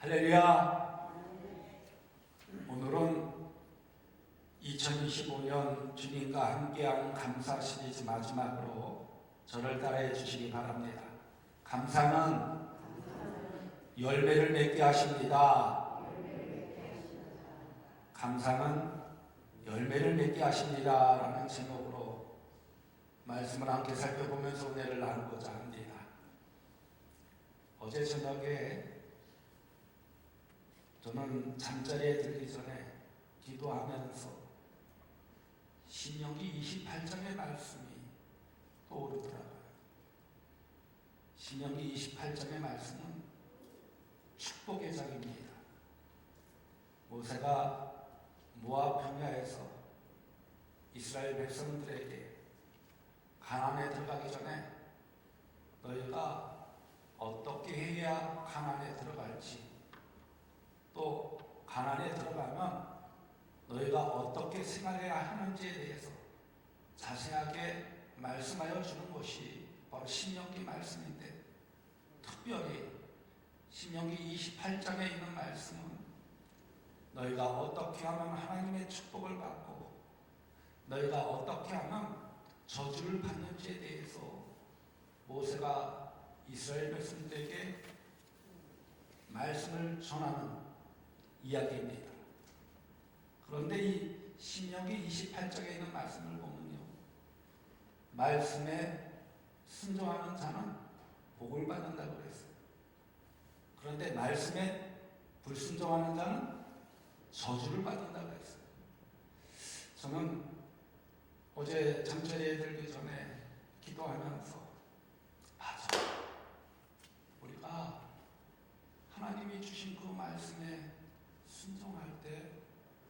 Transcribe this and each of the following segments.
할렐루야. 오늘은 2025년 주님과 함께하는 감사 시리즈 마지막으로 저를 따라해 주시기 바랍니다. 감사는 열매를 맺게 하십니다. 감사는 열매를 맺게 하십니다. 라는 제목으로 말씀을 함께 살펴보면서 은혜를 나누고자 합니다. 어제 저녁에 저는 잠자리에 들기 전에 기도하면서 신명기 28장의 말씀이 떠오르더라고요. 신명기 28장의 말씀은 축복의 장입니다. 모세가 모압 평야에서 이스라엘 백성들에게 가나안에 들어가기 전에 너희가 어떻게 해야 가나안에 들어갈지, 또 가나안에 들어가면 너희가 어떻게 생활해야 하는지에 대해서 자세하게 말씀하여 주는 것이 바로 신명기 말씀인데, 특별히 신명기 28장에 있는 말씀은 너희가 어떻게 하면 하나님의 축복을 받고 너희가 어떻게 하면 저주를 받는지에 대해서 모세가 이스라엘 백성들에게 말씀을 전하는 이야기입니다. 그런데 이 신명기 28장에 있는 말씀을 보면요, 말씀에 순종하는 자는 복을 받는다고 그랬어요. 그런데 말씀에 불순종하는 자는 저주를 받는다고 그랬어요. 저는 어제 잠자리에 들기 전에 기도하면서 맞아, 우리가 하나님이 주신 그 말씀에 순종할 때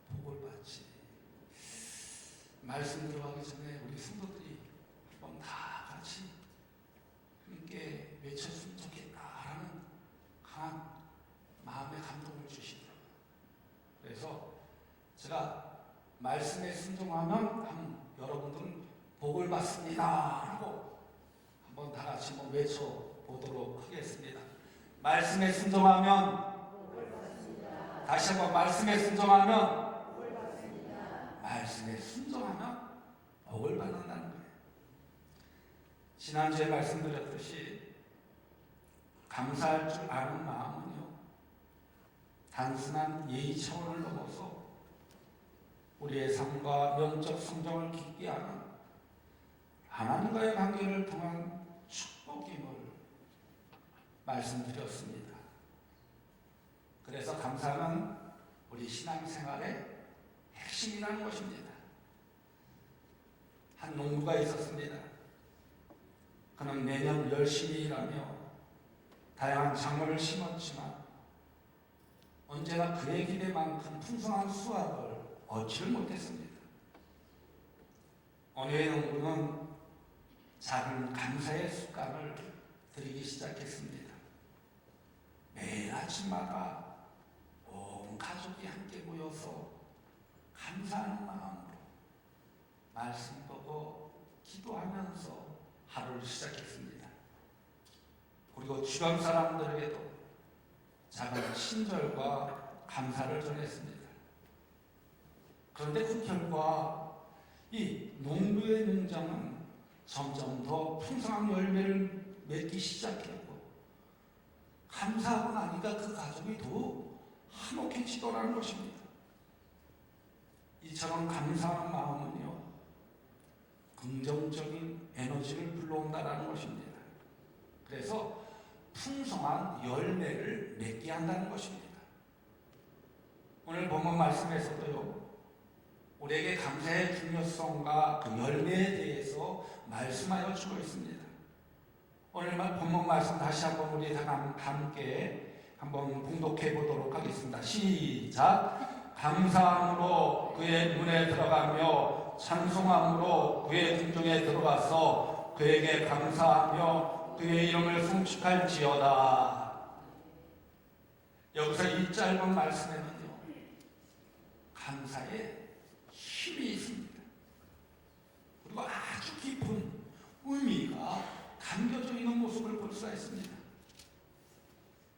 복을 받지. 말씀 들어가기 전에 우리 성도들이 한번 다 같이 함께 외쳤으면 좋겠다라는 강한 마음의 감동을 주시더라고요. 그래서 제가 말씀에 순종하면 여러분들은 복을 받습니다 하고 한번 다 같이 한번 외쳐보도록 하겠습니다. 말씀에 순종하면, 다시 한번 말씀에 순종하면, 말씀에 순종하면 복을 받는다는 거예요. 지난주에 말씀드렸듯이 감사할 줄 아는 마음은요, 단순한 예의 차원을 넘어서 우리의 삶과 영적 성장을 깊게 하는 하나님과의 관계를 통한 축복임을 말씀드렸습니다. 그래서 감사는 우리 신앙생활의 핵심이라는 것입니다. 한 농부가 있었습니다. 그는 매년 열심히 일하며 다양한 작물을 심었지만 언제나 그의 기대만큼 풍성한 수확을 얻지를 못했습니다. 어느 해 농부는 작은 감사의 습관을 들이기 시작했습니다. 매일 아침마다 온 가족이 함께 모여서 감사하는 마음으로 말씀 보고 기도하면서 하루를 시작했습니다. 그리고 주변 사람들에게도 작은 친절과 감사를 전했습니다. 그런데 그 결과 이 농부의 농장은 점점 더 풍성한 열매를 맺기 시작했고, 감사하고 나니까 그 가족이 더욱 화목해지더라는 것입니다. 이처럼 감사한 마음은요, 긍정적인 에너지를 불러온다는 것입니다. 그래서 풍성한 열매를 맺게 한다는 것입니다. 오늘 본문 말씀에서도요, 우리에게 감사의 중요성과 그 열매에 대해서 말씀하여 주고 있습니다. 오늘 본문 말씀 다시 한번 우리 다 함께 한번 봉독해 보도록 하겠습니다. 시작. 감사함으로 그의 문에 들어가며 찬송함으로 그의 궁중에 들어가서 그에게 감사하며 그의 이름을 송축할지어다. 여기서 이 짧은 말씀에는요, 감사의 힘이 있습니다. 그리고 아주 깊은 의미가 담겨져 있는 모습을 볼 수가 있습니다.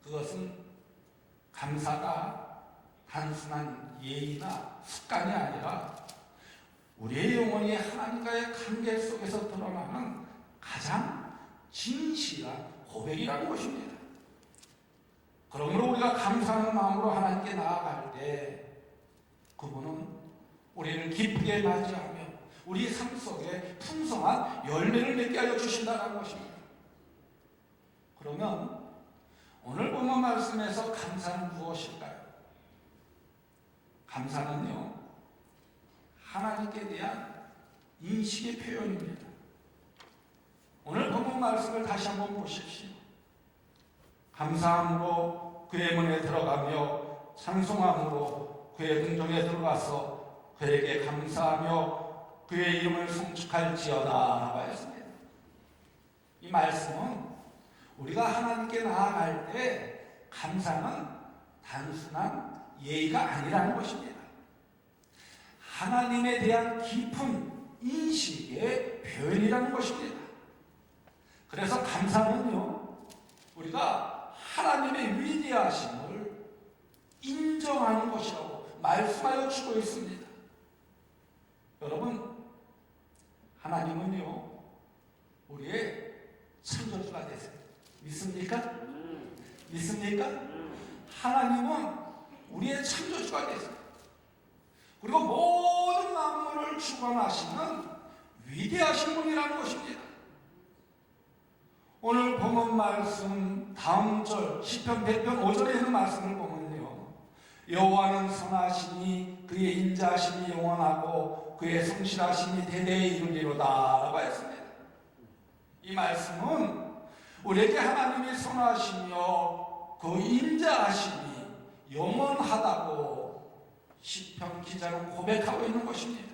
그것은 감사가 단순한 예의나 습관이 아니라 우리의 영혼이 하나님과의 관계 속에서 드러나는 가장 진실한 고백이라는 것입니다. 그러므로 우리가 감사하는 마음으로 하나님께 나아갈 때 그분은 우리를 기쁘게 맞이하며 우리 삶 속에 풍성한 열매를 맺게 하여 주신다는 것입니다. 그러면 오늘 본문 말씀에서 감사는 무엇일까요? 감사는요, 하나님께 대한 인식의 표현입니다. 오늘 본문 말씀을 다시 한번 보십시오. 감사함으로 그의 문에 들어가며 찬송함으로 그의 궁정에 들어가서 그에게 감사하며 그의 이름을 송축할지어다 하였습니다. 이 말씀은 우리가 하나님께 나아갈 때 감사는 단순한 예의가 아니라는 것입니다. 하나님에 대한 깊은 인식의 표현이라는 것입니다. 그래서 감사는요, 우리가 하나님의 위대하심을 인정하는 것이라고 말씀하여 주고 있습니다. 여러분, 하나님은요, 우리의 창조주가 되세요. 믿습니까? 믿습니까? 하나님은 우리의 창조주가 되세요. 그리고 모든 만물을 주관하시는 위대하신 분이라는 것입니다. 오늘 본문 말씀 다음 절 시편 100편 5절에 있는 말씀을 보면요, 여호와는 선하시니 그의 인자하심이 영원하고 그의 성실하심이 대대에 이르리로다 라고 했습니다. 이 말씀은 우리에게 하나님이 선하시며 그 인자하심이 영원하다고 시편 기자는 고백하고 있는 것입니다.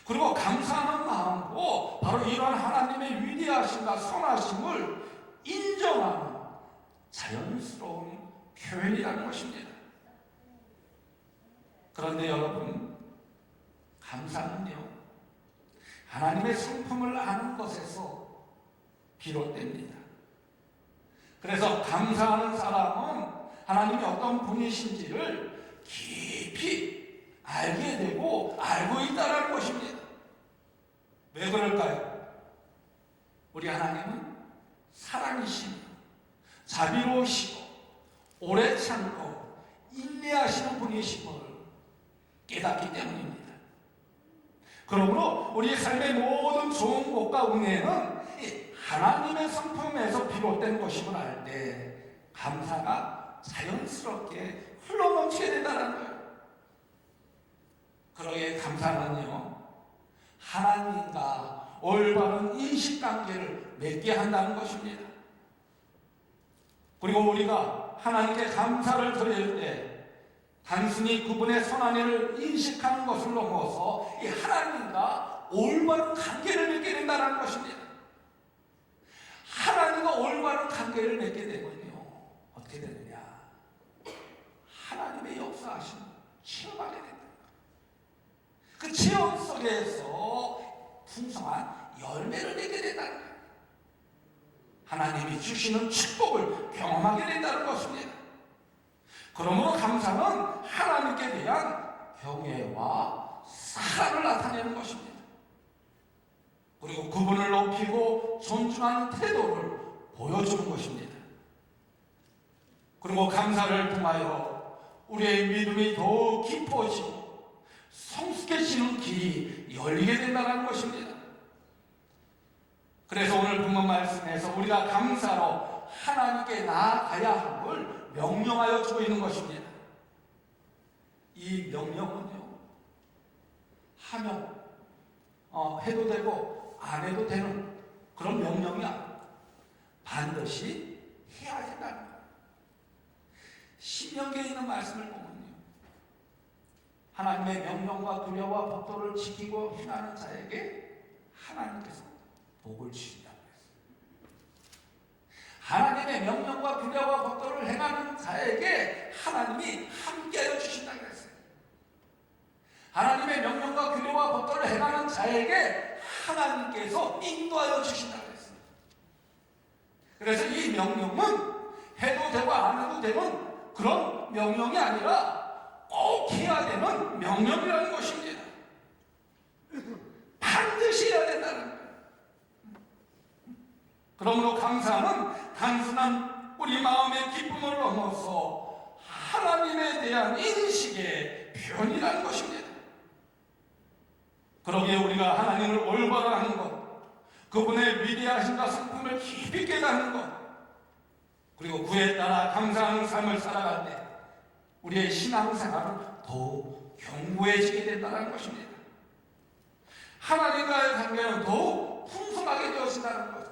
그리고 감사하는 마음으로 바로 이러한 하나님의 위대하심과 선하심을 인정하는 자연스러운 표현이라는 것입니다. 그런데 여러분, 감사는요, 하나님의 성품을 아는 것에서 비롯됩니다. 그래서 감사하는 사람은 하나님이 어떤 분이신지를 깊이 알게 되고 알고 있다는 것입니다. 왜 그럴까요? 우리 하나님은 사랑이시며 자비로우시고 오래 참고 인내하시는 분이심을 깨닫기 때문입니다. 그러므로 우리 삶의 모든 좋은 것과 은혜는 하나님의 성품에서 비롯된 것임을 알 때 감사가 자연스럽게 흘러넘치게 된다는 거예요. 그러기에 감사는요, 하나님과 올바른 인식관계를 맺게 한다는 것입니다. 그리고 우리가 하나님께 감사를 드릴 때 단순히 그분의 선한 일을 인식하는 것을 넘어서 이 하나님과 올바른 관계를 맺게 된다는 것입니다. 하나님과 올바른 관계를 맺게 되면요, 어떻게 되느냐, 하나님의 역사하심을 체험하게 된다. 그 체험 속에서 풍성한 열매를 내게 된다는 거예요. 하나님이 주시는 축복을 경험하게 된다는 것입니다. 그러므로 감사는 하나님께 대한 경외와 사랑을 나타내는 것입니다. 그리고 그분을 높이고 존중하는 태도를 보여주는 것입니다. 그리고 감사를 통하여 우리의 믿음이 더욱 깊어지고 성숙해지는 길이 열리게 된다는 것입니다. 그래서 오늘 본문 말씀에서 우리가 감사로 하나님께 나아가야 함을 명령하여 주고 있는 것입니다. 이 명령은요, 하면 해도 되고 안 해도 되는 그런 명령이 아니라 반드시 해야 된다는 거예요. 신명기에 있는 말씀을 보면요, 하나님의 명령과 규례와 법도를 지키고 행하는 자에게 하나님께서 복을 주신다고 했어요. 하나님의 명령과 규례와 법도를 행하는 자에게 하나님이 함께하여 주신다고 했어요. 하나님의 명령과 규례와 법도를 행하는 자에게 하나님께서 인도하여 주신다고 했어요. 그래서 이 명령은 해도 되고 안 해도 되는 그런 명령이 아니라 꼭 해야 되는 명령이라는 것입니다. 반드시 해야 된다는 거예요. 그러므로 감사는 단순한 우리 마음의 기쁨을 넘어서 하나님에 대한 인식의 표현이라는 것입니다. 그러기에 우리가 하나님을 올바로 하는 것, 그분의 위대하신과 성품을 깊이 깨닫는 것, 그리고 그에 따라 감사하는 삶을 살아갈 때 우리의 신앙생활은 더욱 견고해지게 된다는 것입니다. 하나님과의 관계는 더욱 풍성하게 되어진다는 것.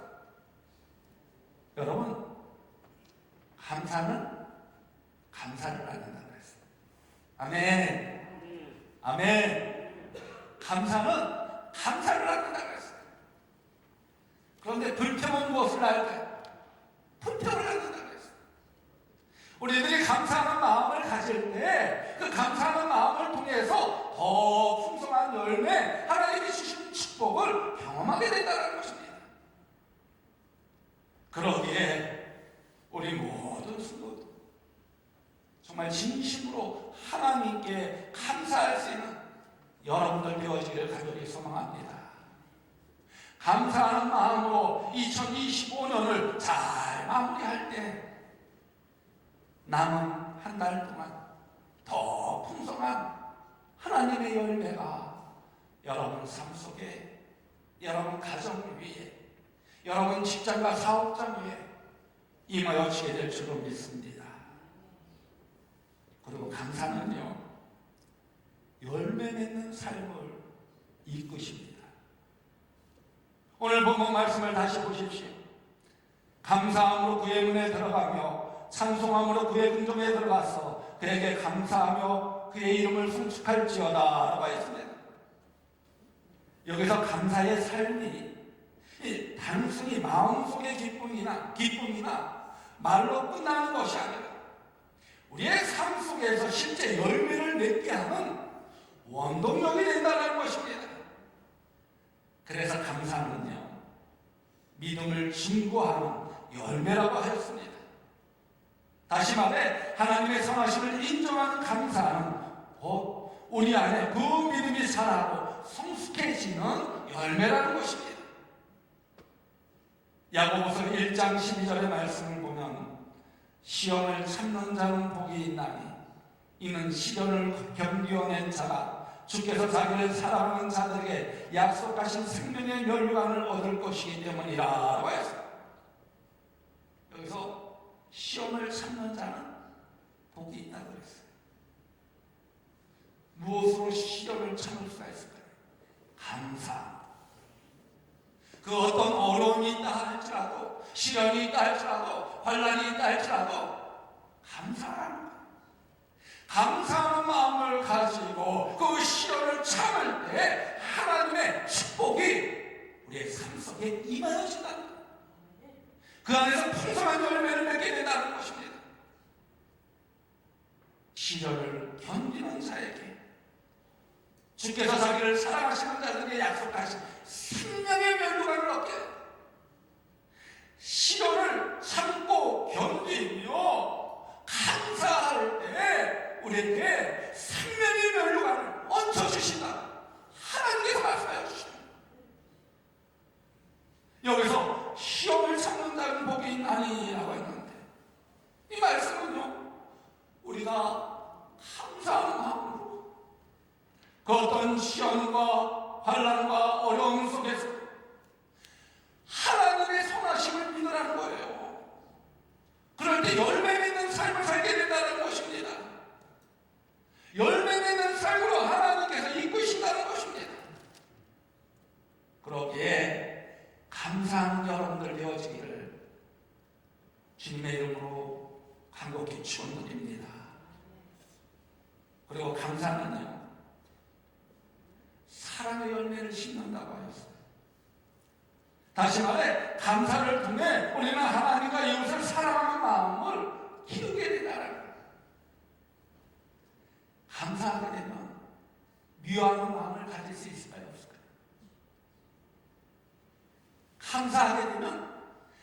여러분, 감사는 감사를 낳는다고 했어요. 아멘. 아멘. 감사는 감사를 낳는다고 했어요. 그런데 불평은 무엇을 낳을까요? 불평을 낳는다고 했어요. 우리들이 감사하는 마음을 가질 때 그 감사하는 마음을 통해서 더 풍성한 열매, 하나님이 주신 축복을 경험하게 된다는 것입니다. 그러기에 우리 모든 성도들 정말 진심으로 하나님께 감사할 수 있는 여러분들 되어지기를 간절히 소망합니다. 감사하는 마음으로 2025년을 잘 마무리할 때 남은 한 달 동안 더 풍성한 하나님의 열매가 여러분 삶 속에, 여러분 가정 위에, 여러분 직장과 사업장 위에 임하여지게 될 줄로 믿습니다. 그리고 감사는요, 열매 맺는 삶을 이끄십니다. 오늘 본문 말씀을 다시 보십시오. 감사함으로 그의 문에 들어가며 찬송함으로 그의 궁정에 들어가서 그에게 감사하며 그의 이름을 송축할지어다 라고 했습니다. 여기서 감사의 삶이 단순히 마음속의 기쁨이나 말로 끝나는 것이 아니라 우리의 삶 속에서 실제 열매를 맺게 하는 원동력이 된다는 것입니다. 그래서 감사는요, 믿음을 증거하는 열매라고 하였습니다. 다시 말해 하나님의 선하심을 인정하는 감사는 곧 우리 안에 그 믿음이 자라고 성숙해지는 열매라는 것입니다. 야고보서 1장 12절의 말씀을 보면 시험을 참는 자는 복이 있나니 이는 시련을 견디어낸 자가 주께서 자기를 사랑하는 자들에게 약속하신 생명의 멸류관을 얻을 것이기 때문이라고 했어요. 여기서 시험을 참는 자는 복이 있다고 그랬어요. 무엇으로 시험을 참을 수가 있을까요? 감사. 그 어떤 어려움이 있다 할지라도, 시련이 있다 할지라도, 환난이 있다 할지라도 감사하는 거예요. 감사하는 마음을 가지고 그 시련을 참을 때 하나님의 축복이 우리의 삶 속에 임하여진다는 거예요. 그 안에서 풍성한 열매를 맺게 된다는 것입니다. 시련을 견디는 자에게 주께서 자기를 사랑하시는 자들에게 약속하신 생명의 멸류관을 얻게 됩니다. 시련을 참고 견디며 감사할 때 우리에게 생명의 멸류관을 얹혀주신다. 하나님께서 말씀하여 주십니다. 여기서 시험을 참는 자는 복이 있나니라고 했는데 이 말씀은요, 우리가 감사하는 마음으로 그 어떤 시험과 환난과 어려움 속에서 하나님의 선하심을 믿으라는 거예요. 그럴 때 열매 맺는 삶을 살게 된다는 것입니다. 열매 맺는 삶으로 하나님께서 이끄신다는 것입니다. 그러기에 감사하는 여러분들 되어지기를 주님의 이름으로 간곡히 축원드립니다. 그리고 감사는요, 사랑의 열매를 심는다고 하였어요. 다시 말해 감사를 통해 우리는 하나님과 이웃을 사랑하는 마음을 키우게 된다는 거예요. 감사하게 되면 미워하는 마음을 가질 수 있을까요? 없을까요? 감사하게 되면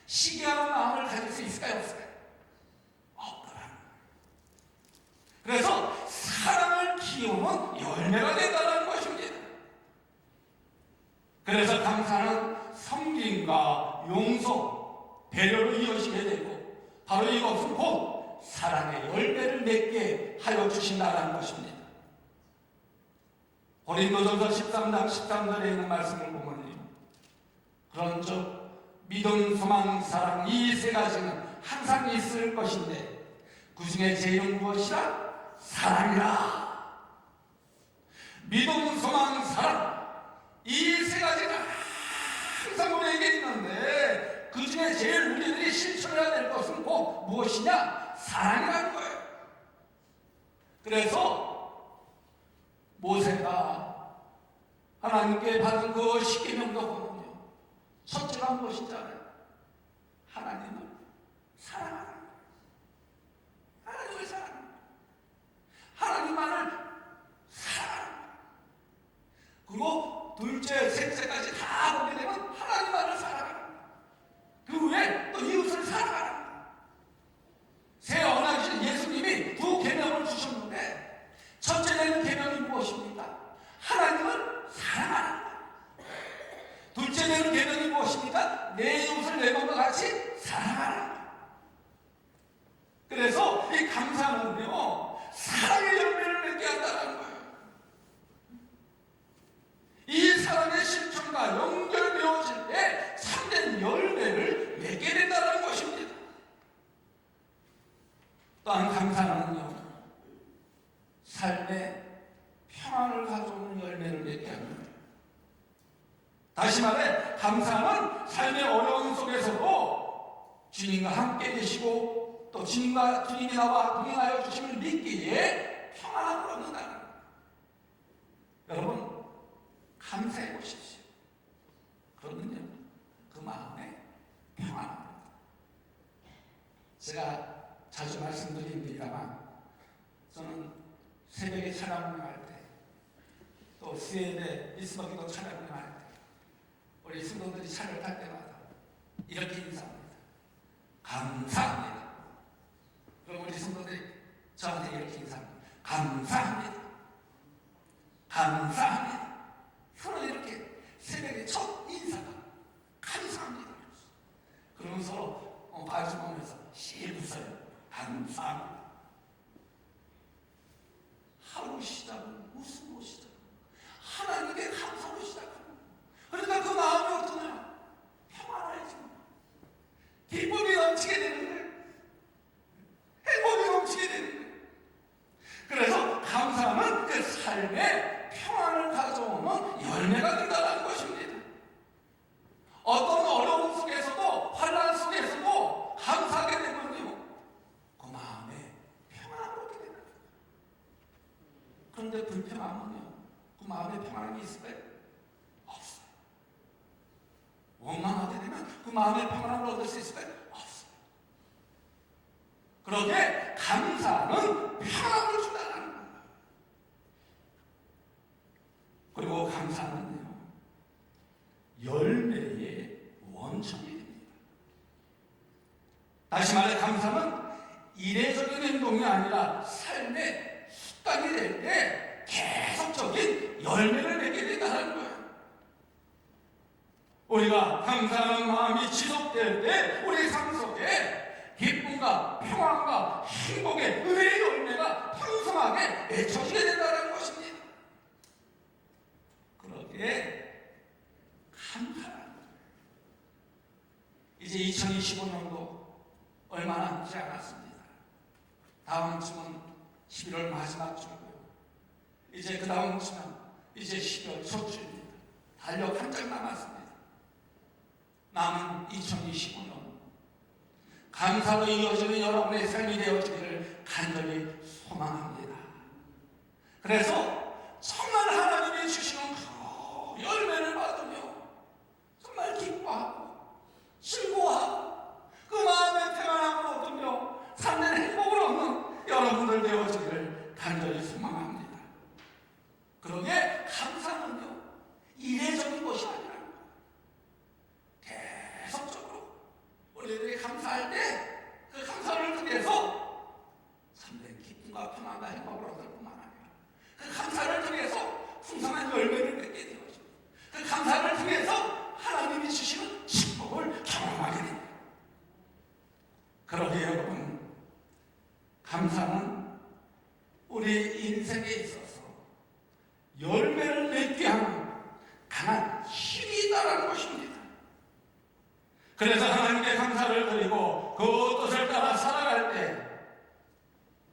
시기하는 마음을 가질 수 있을까요? 없을까요? 없더라는 거예요. 그래서 사랑을 키우는 열매가 된다는 것입니다. 그래서 감사는 섬김과 용서, 배려로 이어지게 되고 바로 이것은 곧 사랑의 열매를 맺게 하여 주신다는 것입니다. 고린도전서 13장 13절에 있는 말씀을 보면요, 그런즉 믿음, 소망, 사랑 이 세 가지는 항상 있을 것인데 그 중에 제일은 무엇이라? 사랑이라. 믿음, 소망, 사랑 이 세 가지는 항상 우리에게 있는데 그 중에 제일 우리들이 실천해야 될 것은 곧 무엇이냐? 사랑이라는 거예요. 그래서 모세가 하나님께 받은 그 십계명도 보면요, 첫째가 무엇이잖아요? 하나님을 사랑하라. 하나님을 사랑하라. 하나님만을 사랑하라. 그리고 둘째, 셋째까지 다 보게 되면 하나님만을 사랑하라. 그 후에 또 이웃을 사랑하라. 새 언약이신 예수님이 두 계명을 주셨는데 첫째 되는 계명이 무엇입니까? 하나님을 사랑하라. 둘째 되는 계명이 무엇입니까? 내 이웃을 내 몸과 같이 사랑하라. 그래서 이 감사는요, 사랑의 열매를 맺게 한다는 거예요. 이 사랑의 실천과 연결되어질 때 참된 열매를 맺게 된다는 것입니다. 또한 감사는요, 삶의 평안을 가져오는 열매를 맺게 합니다. 다시 말해 감사는 삶의 어려움 속에서도 주님과 함께 계시고 또 주님이 나와 동행하여 주심을 믿기에 평안함을 얻는다는 거예요. 여러분 감사해 보십시오. 그러면요 그 마음에 평안합니다. 제가 자주 말씀드립니다만 저는 새벽에 찬양을 할 때 또 수요일에 미스먹기도 찬양을 할 때 우리 성도들이 차를 탈 때마다 이렇게 인사합니다. 감사합니다. 그럼 우리 성도들이 저한테 이렇게 인사합니다. 감사합니다. 감사합니다. 서로 이렇게 새벽에 첫 인사가 감사합니다. 그러면서 서로 마주보면서 실 웃어요. 감사합니다. 하루 시작은 웃음으로 시작. 하나님께 감사로 시작합니다. 그러니까 그 마음이 어떠냐? 평안해지고 기쁨이 넘치게 되는 거예요. 행복이 넘치게 되는 거예요. 그래서 감사는 그 삶에 평안을 가져오는 열매가 된다는 것입니다. 어떤 어려움 속에서도 환난 속에서도 감사하게 되면요 그 마음에 평안을 얻게 됩니다. 그런데 불평하면요 그 마음에 평안이 있을까요? 없어요. 원망하게 되면 그 마음에 평안을 얻을 수 있을까요? 없어요. 그러게 감사는 평안을 준다는 거예요. 그리고 감사는요 열매의 원천이 됩니다. 다시 말해 감사는 이례적인 행동이 아니라 삶의 습관이 될 때 계속적인 열매를 맺게 된다는 거예요. 우리가 감사하는 마음이 지속될 때 우리 삶 속에 기쁨과 평안과 행복의 은혜의 열매가 풍성하게 맺혀지게 된다는 것입니다. 그러기에 감사합니다. 이제 2025년도 얼마 남지 않았습니다. 다음 주는 11월 마지막 주고요. 이제 그 다음 주는 이제 12월 첫 주입니다. 달력 한 장 남았습니다. 남은 2025년 감사로 이어지는 여러분의 삶이 되어지기를 간절히 소망합니다. 그래서 정말 하나님이 주시는 그 열매를 받으며 정말 기뻐하고 즐거워하고 그 마음의 평안함을 얻으며 삶의 행복을 얻는 여러분들 되어지기를 간절히 소망합니다. 그러게 감사는요 이례적인 것이 아니라 계속적으로 우리들이 감사할 때 그 감사를 통해서 참된 기쁨과 평안과 행복 감사는 우리 인생에 있어서 열매를 맺게 하는 강한 힘이다라는 것입니다. 그래서 하나님께 감사를 드리고 그 뜻을 따라 살아갈 때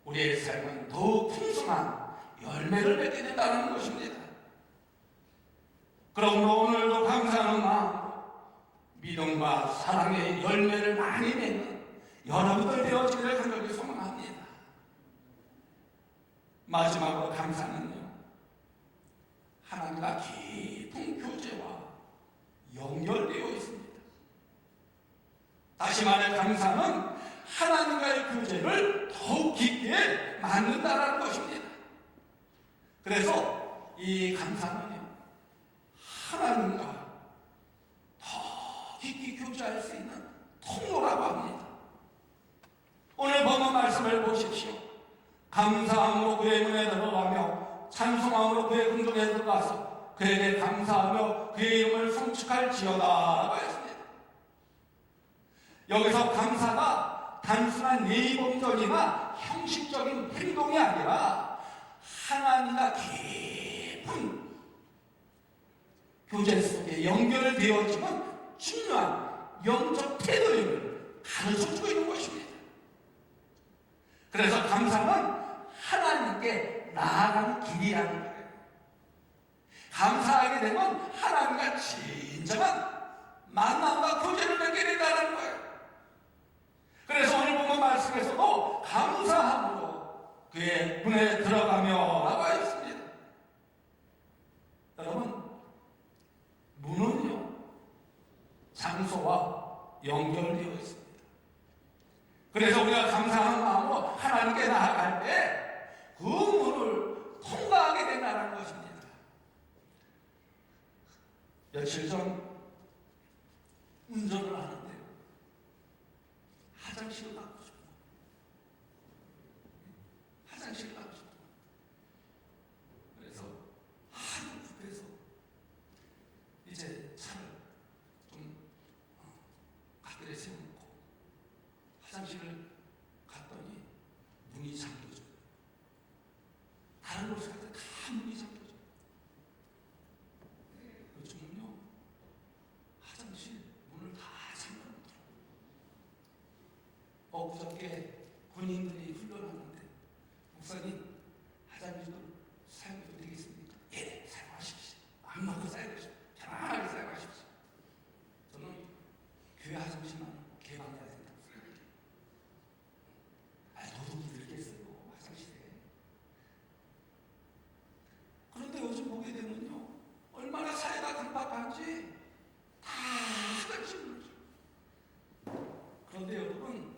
우리의 삶은 더욱 풍성한 열매를 맺게 된다는 것입니다. 그러므로 오늘도 감사하는 마음으로 믿음과 사랑의 열매를 많이 맺는 여러분들 되어지기를 간절히 소망합니다. 마지막으로 감사는요, 하나님과 깊은 교제와 연결되어 있습니다. 다시 말해 감사는 하나님과의 교제를 더욱 깊게 만든다는 것입니다. 그래서 이 감사는요, 하나님과 더 깊이 교제할 수 있는 통로라고 합니다. 오늘 본문 말씀을 보십시오. 감사함으로 그의 문에 들어가며 찬송함으로 그의 궁전에 들어가서 그에게 감사하며 그의 이름을 송축할지어다 라고 했습니다. 여기서 감사가 단순한 예의범절이나 형식적인 행동이 아니라 하나님과 깊은 교제 속에 연결되어지는 중요한 영적 태도임을 가르쳐주고 있는 것입니다. 그래서 감사는 하나님께 나아가는 길이라는 거예요. 감사하게 되면 하나님과 진정한 만남과 교제를 맺게 된다는 거예요. 그래서 오늘 본문 말씀에서도 감사함으로 그의 문에 들어가며 라고 했습니다. 여러분, 문은요, 장소와 연결되어 있습니다. 그래서 우리가 감사하는 마음으로 하나님께 나아갈 때 그 문을 통과하게 된다는 것입니다. 며칠 전 운전을 하는데 화장실을 가고 싶어. 화장실을 가고 싶어. 그래서 하도 급해서 이제 차를 좀 가까이 세워놓고 화장실을 갔더니 문이 잠겨져. 다른 곳에 갔더니 다 문이 잠겨져. 요즘은요, 화장실 문을 다 잠겨놓더라고요. 그저께 군인들이 훈련하는데 목사님, 화장실도 사용해도 되겠습니까? 예, 사용하십시오. 아무나 사용하십시오. 편안하게 사용하십시오. 저는 교회 화장실만 개방해야 된다고 생각해요. 도둑이 들겠어요, 화장실에. 그런데 요즘 보게 되면요, 얼마나 사회가 급박한지 다 화장실을 줘. 그런데 여러분,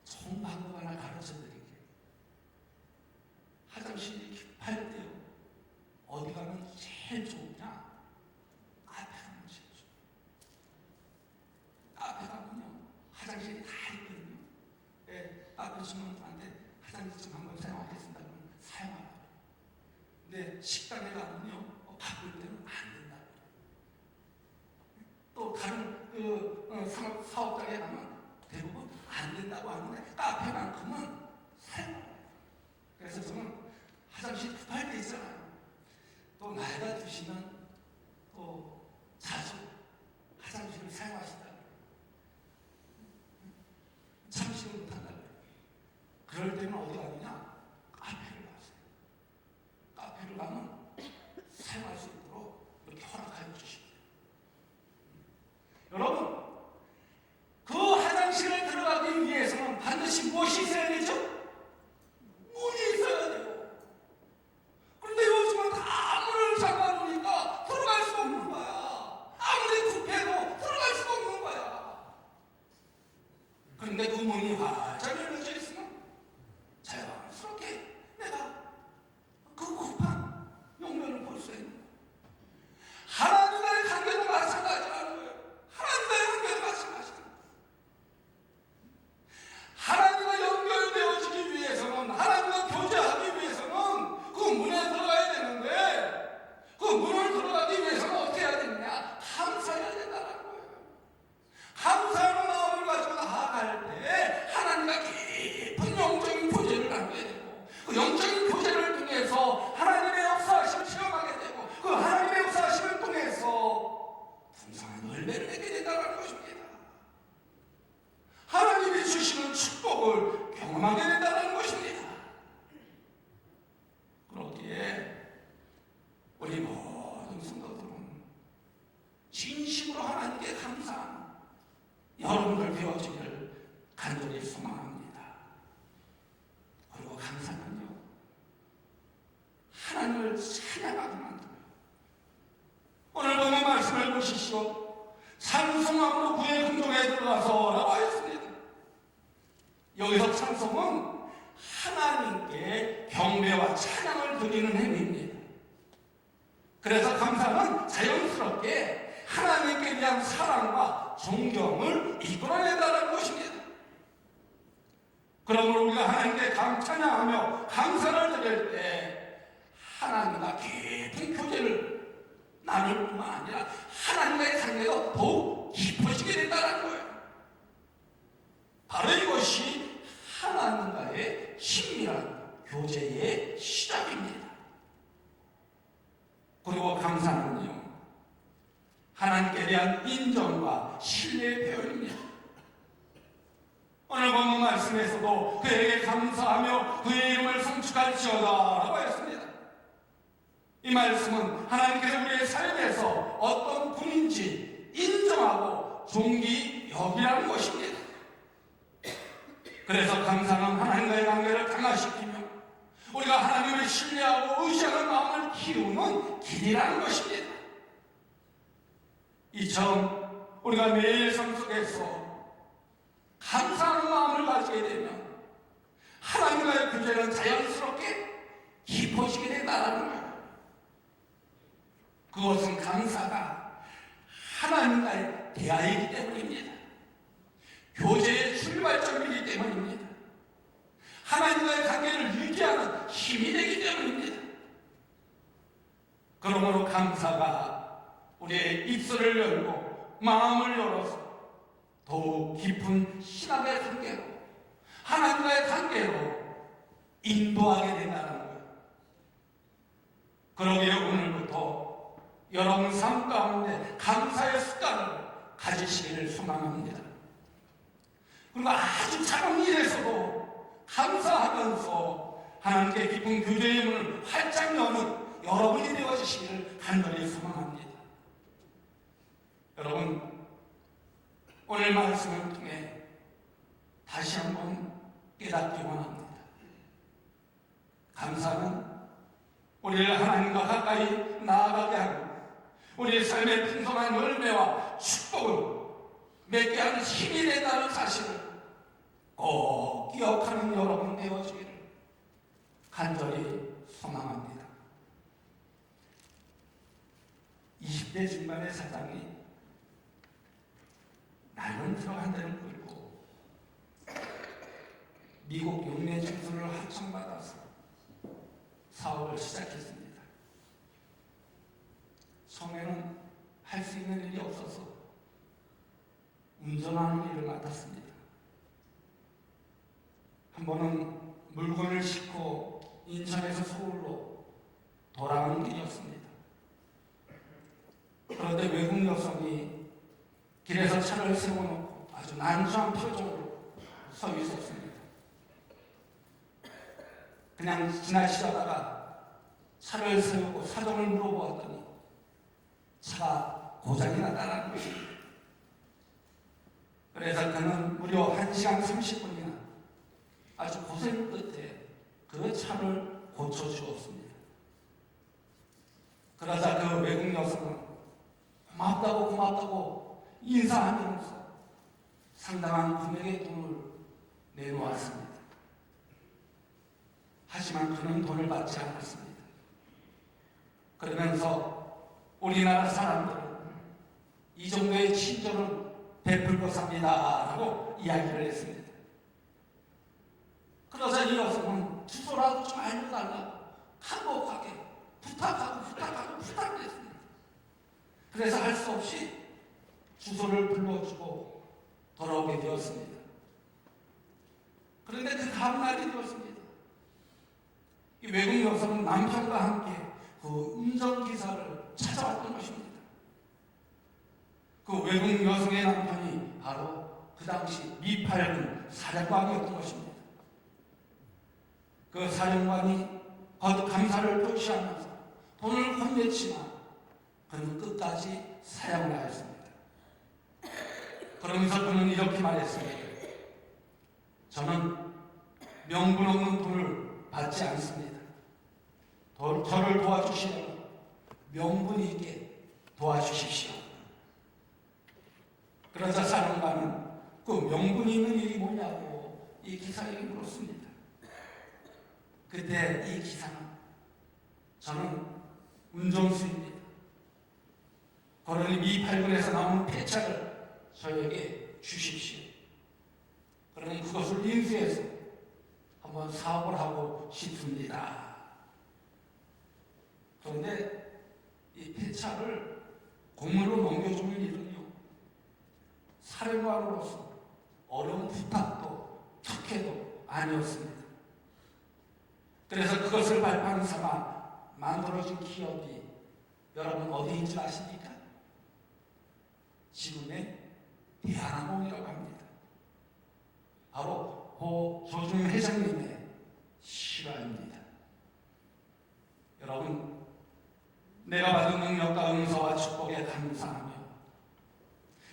좋은 방법 하나 가르쳐 드릴게요. 화장실이 급할 때요, 어디 가면 제일 좋으냐? 카페 가면 제일 좋아요. 카페 가면요, 화장실이 다 있거든요. 예, 카페 주문한테 화장실 좀 한번 사용하겠습니다. 그러면 사용하라고. 근데 식당에 가면요, 바쁠 때는 안 된다고. 또 다른 사업장에 가면 대부분 안 된다고 하는데 카페만큼은 사용하라고. 그래서 저는 화장실 급할 때 있잖아요. 또 나이가 드시면 또 자주 화장실을 사용하신다고. 참지를 못한다고. 그럴 때는 어디 가느냐? 카페를 가세요. 카페를 가면 사용할 수 있도록 이렇게 허락하여 주십니다. 여러분, 그 화장실에 들어가기 위해서는 반드시 무엇이 있어야 되죠? 문이 있어야 돼요. 그런데 요즘은 다 문을 잠가놓으니까 들어갈 수가 없는 거야. 아무리 급해도 들어갈 수가 없는 거야. 그런데 그 문이 활짝 열려져 있으면 자연스럽게 내가 그 급한 용면을 볼 수 있는 거야. 하나님과의 관계도 마찬가지라는 거예요. 하나님과의 관계도 마찬가지다. 하나님과 연결되어지기 위해서는, 하나님과 교제하기 위해서는 그 문에 들어가야 되는데, 그 문을 들어가기 위해서는 어떻게 해야 되느냐? 감사해야 된다는 거예요. 감사하는 마음을 가지고 나아갈 때 하나님과 여러분들 되어지기를 간절히 소망합니다. 그리고 감사는요, 하나님을 찬양하게 만듭니다. 오늘 보면 말씀을 보시시오. 찬송함으로 그의 궁정에 들어가서 라고 하였습니다. 여기서 찬송은 하나님께 경배와 찬양을 드리는 행위입니다. 그래서 감사는 자연스럽게 하나님께 대한 사랑과 존경을 이끌어낸다는 것입니다. 그러므로 우리가 하나님께 찬양하며 감사를 드릴 때 하나님과 깊은 교제를 나눌 뿐만 아니라 하나님과의 관계가 더욱 깊어지게 된다는 거예요. 바로 이것이 하나님과의 친밀한 교제의 시작입니다. 그리고 감사는요, 하나님께 대한 인정과 신뢰의 표현입니다. 오늘 본문 말씀에서도 그에게 감사하며 그의 이름을 성축할지어다 라고 했습니다. 이 말씀은 하나님께서 우리의 삶에서 어떤 분인지 인정하고 존귀 여기라는 것입니다. 그래서 감사는 하나님과의 관계를 강화시키며 우리가 하나님을 신뢰하고 의지하는 마음을 키우는 길이라는 것입니다. 이처럼 우리가 매일 삶 속에서 감사하는 마음을 가지게 되면 하나님과의 교제는 자연스럽게 깊어지게 된다는 거예요. 그것은 감사가 하나님과의 대화이기 때문입니다. 교제의 출발점이기 때문입니다. 하나님과의 관계를 유지하는 힘이 되기 때문입니다. 그러므로 감사가 우리의 입술을 열고 마음을 열어서 더욱 깊은 신앙의 관계로, 하나님과의 관계로 인도하게 된다는 거예요. 그러기에 오늘부터 여러분 삶 가운데 감사의 습관을 가지시기를 소망합니다. 그리고 아주 작은 일에서도 감사하면서 하나님께 깊은 교제의 문을 활짝 여는 여러분이 되어주시기를 간절히 소망합니다. 여러분, 오늘 말씀을 통해 다시 한번 깨닫기 원합니다. 감사는 우리를 하나님과 가까이 나아가게 하고 우리의 삶의 풍성한 열매와 축복을 맺게 하는 힘이 된다는 사실을 꼭 기억하는 여러분 되어지기를 간절히 소망합니다. 20대 중반의 사장이 낡은 트럭 한 대를 끌고 미국 육내 진수를 하청받아서 사업을 시작했습니다. 처음에는 할 수 있는 일이 없어서 운전하는 일을 맡았습니다. 한 번은 물건을 싣고 인천에서 서울로 돌아가는 길이었습니다. 그런데 외국 여성이 길에서 차를 세워놓고 아주 난처한 표정으로 서 있었습니다. 그냥 지나치다가 차를 세우고 사정을 물어보았더니 차가 고장이 났다는 것입니다. 그래서 그는 무려 1시간 30분이나 아주 고생 끝에 그 차를 고쳐주었습니다. 그러자 그 외국 여성은 고맙다고 인사하면서 상당한 금액의 돈을 내놓았습니다. 하지만 그는 돈을 받지 않았습니다. 그러면서 우리나라 사람들은 이 정도의 친절은 베풀 것입니다 라고 이야기를 했습니다. 그러자 이 여성은 주소라도 좀 알려달라고 간곡하게 부탁했습니다. 그래서 할 수 없이 주소를 불러주고 돌아오게 되었습니다. 그런데 그 다음 날이 되었습니다. 이 외국 여성은 남편과 함께 그 운전기사를 찾아왔던 것입니다. 그 외국 여성의 남편이 바로 그 당시 미팔군 사령관이었던 것입니다. 그 사령관이 거듭 감사를 표시하면서 돈을 건넸지만 그는 끝까지 사양을 하였습니다. 그러면서 그는 이렇게 말했습니다. 저는 명분 없는 돈을 받지 않습니다. 저를 도와주시려면 명분 있게 도와주십시오. 그러자 사령관은 그 명분 있는 일이 뭐냐고 이 기사에게 물었습니다. 그때 이 기사는 저는 운전수입니다. 그러니 미8군에서 나오는 폐차를 저에게 주십시오. 그러니 그것을 인수해서 한번 사업을 하고 싶습니다. 그런데 이 폐차를 공물로 넘겨주는 일은요, 사령관으로서 어려운 부탁도 특혜도 아니었습니다. 그래서 그것을 발판 삼아 만들어진 기업이 여러분 어디인 줄 아십니까? 지금의 대한항공이라고 합니다. 바로 고 조중 회장님의 실화입니다. 여러분, 내가 받은 능력과 은사와 축복에 감사하며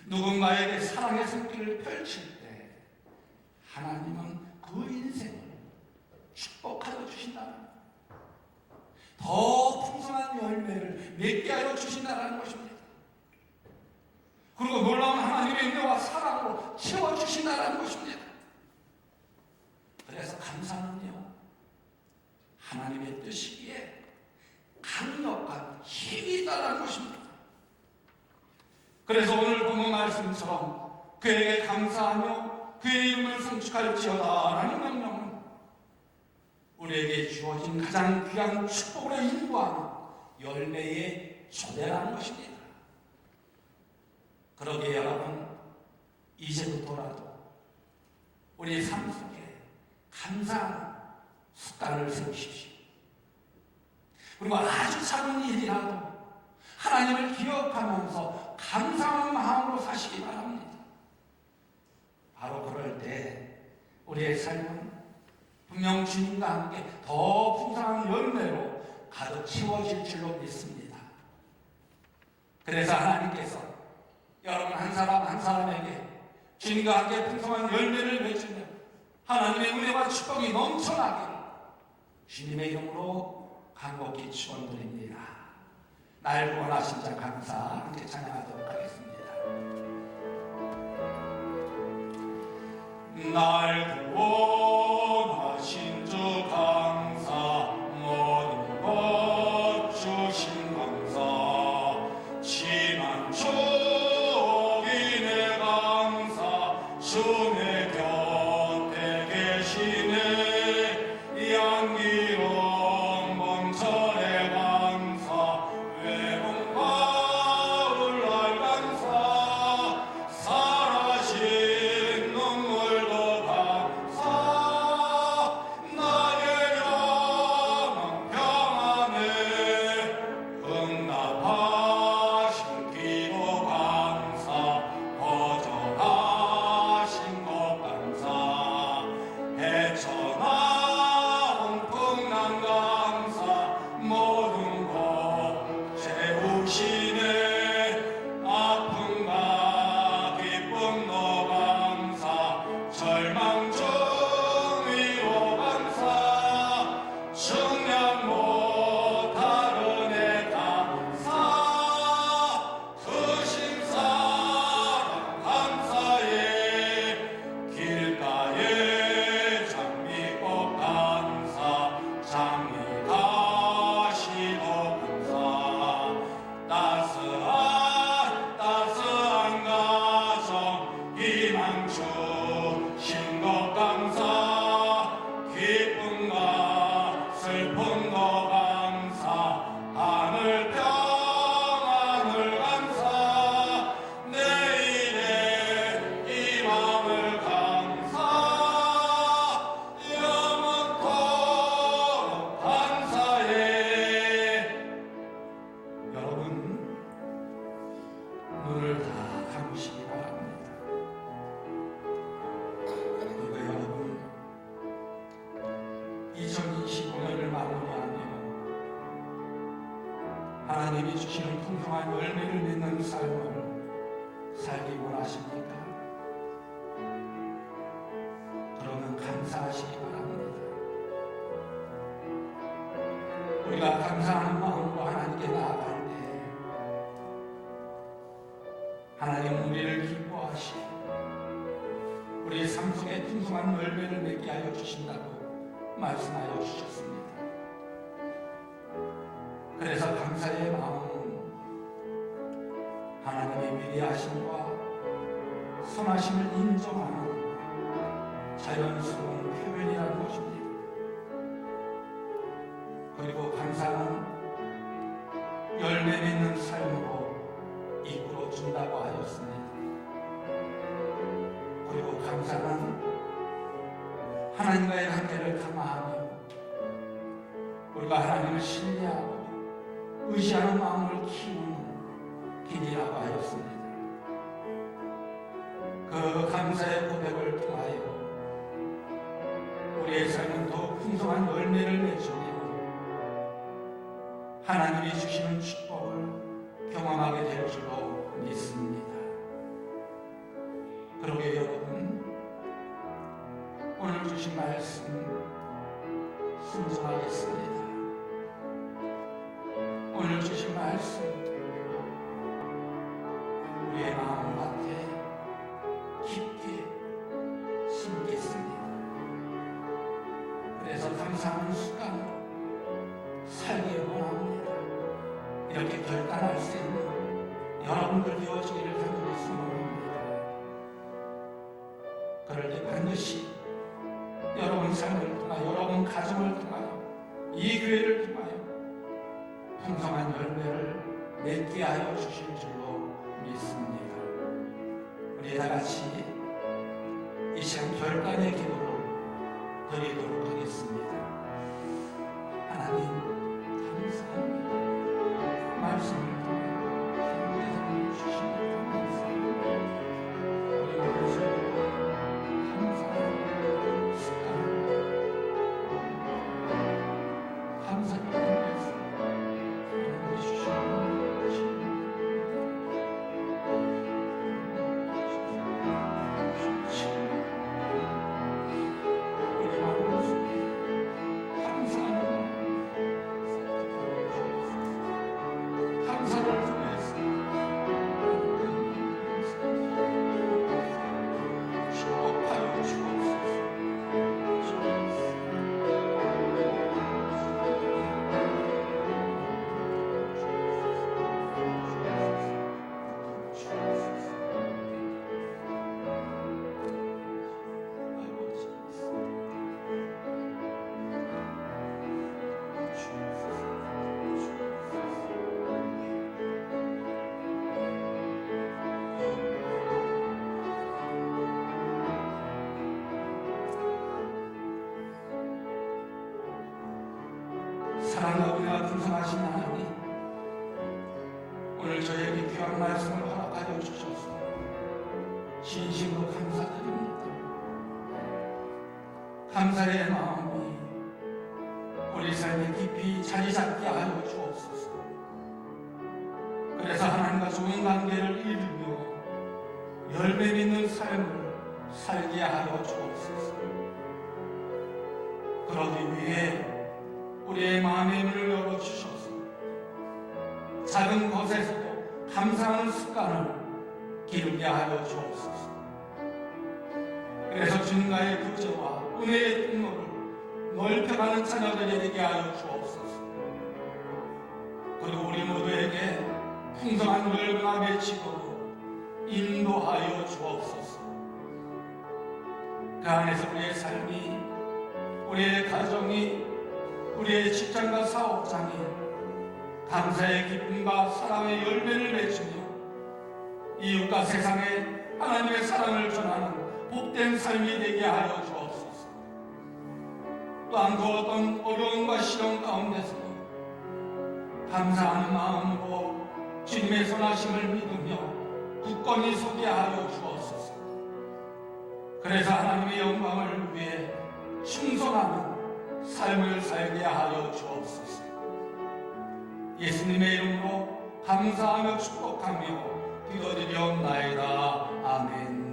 누군가에게 사랑의 손길을 펼칠 때 하나님은 그 인생을 축복하여 주신다는, 더 풍성한 열매를 맺게 하여 주신다는 것입니다. 그리고 놀라운 하나님의 은혜와 사랑으로 채워주신다는 것입니다. 그래서 감사는요, 하나님의 뜻이기에 강력한 힘이 있다는 것입니다. 그래서 오늘 본문 말씀처럼 그에게 감사하며 그의 이름을 송축할지어다 라는 명령은 우리에게 주어진 가장 귀한 축복으로 인도하는 열매의 초대라는 것입니다. 그러기에 여러분, 이제부터라도 우리 삶 속에 감사하는 습관을 세우십시오. 그리고 아주 작은 일이라도 하나님을 기억하면서 감사한 마음으로 사시기 바랍니다. 바로 그럴 때 우리의 삶은 분명 주님과 함께 더 풍성한 열매로 가득 채워질 줄로 믿습니다. 그래서 하나님께서 여러분 한 사람 한 사람에게 주님과 함께 풍성한 열매를 맺으며 하나님의 은혜와 축복이 넘쳐나기를 주님의 이름으로 간곡히 축원드립니다. 날 구원하신 자 감사 함께 찬양하도록 하겠습니다. 날 구원하신 주 감사, 모든 것 주신 감사, 지난 족인의 감사, 주의 곁에 계시네, 양기로운 봄철의 감사, 외로운 가을날 감사, 살아신 눈물도 감사, 나의 영혼 평안에 응답하신 기도 감사, 거절하신 것 감사, 헤쳐나온 풍랑 감사, 모든 것 채우시네, 아픔과 기쁨도 감사, 절망 중 위로 감사, 중량 못하는 애 감사, 크신 사랑 감사해, 길가에 장미꽃 감사, 장미 가시도 감사, 따스한 가정 희망 주신 것 감사, 기쁨과 슬픔도 감사, 하늘 평안을 감사, 내일의 희망을 감사, 영원토록 감사해. 여러분, 눈을 다 감으시기 바랍니다. 그리고 여러분, 2025년을 마무리하며 하나님이 주시는 풍성한 열매를 맺는 삶을 살기 원하십니까? 감사하시기 바랍니다. 우리가 감사하는 마음으로 하나님께 나아갈 때 하나님 우리를 기뻐하시고 우리의 삶 속에 풍성한 열매를 맺게 하여 주신다고 말씀하여 주셨습니다. 그래서 감사의 마음은 하나님의 위대하심과 선하심을 인정하는 자연스러운 표현이라는 것입니다. 그리고 감사는 열매 맺는 삶으로 이끌어 준다고 하였습니다. 그리고 감사는 하나님과의 관계를 강화하며 우리가 하나님을 신뢰하고 의지하는 마음을 키우는 길이라고 하였습니다. 그 감사의 고백을 통하여 우리의 삶은 더욱 풍성한 열매를 맺으며 하나님이 주시는 축복을 경험하게 될 줄로 믿습니다. 그러게 여러분, 오늘 주신 말씀 순종하겠습니다. 오늘 주신 말씀 우리의 마음밭에 깊게 심겠습니다. 그래서 감사하는 습관으로 살기 원합니다. 이렇게 결단할 수 있는 여러분들 되어지기를 간절히 소원합니다. 그럴 때 반드시 여러분 삶을 통하여 여러분 가정을 통하여 이 교회를 통하여 풍성한 열매를 맺게 하여 주실 줄로 믿습니다. 우리 다 같이 이 시간 결단의 기도를 드리도록 하겠습니다. 하나님 감사합니다. 말씀을 통하여 우리 주시니 감사합니다. 우리 모두에게 감사의 습관을 감사드리면서 하나님 주시는 우리 마음속에 감사합니다. 감사를 통해서 축복하여 주옵소서. 사랑과 은혜가 풍성하신 하나님, 오늘 저에게 귀한 말씀을 허락하여 주셔서 진심으로 감사드립니다. 감사의 마음이 우리 삶에 깊이 자리 잡게 하여 주옵소서. 그래서 하나님과 좋은 관계를 이루며 열매 맺는 삶을 살게 하여 주옵소서. 그러기 위해 우리의 마음의 문을 열어주셔서 작은 것에서도 감사하는 습관을 기르게 하여 주옵소서. 그래서 주님과의 교제와 은혜의 통로를 넓혀가는 자녀들이 되게 하여 주옵소서. 그리고 우리 모두에게 풍성한 열매가 맺히도록 인도하여 주옵소서. 그 안에서 우리의 삶이, 우리의 가정이, 우리의 직장과 사업장이 감사의 기쁨과 사랑의 열매를 맺으며 이웃과 세상에 하나님의 사랑을 전하는 복된 삶이 되게 하여 주옵소서. 또한 그 어떤 어려움과 시련 가운데서도 감사하는 마음으로 주님의 선하심을 믿으며 굳건히 서게 하여 주옵소서. 그래서 하나님의 영광을 위해 충성하는 삶을 살게 하여 주옵소서. 예수님의 이름으로 감사하며 축복하며 기도드리옵나이다. 아멘.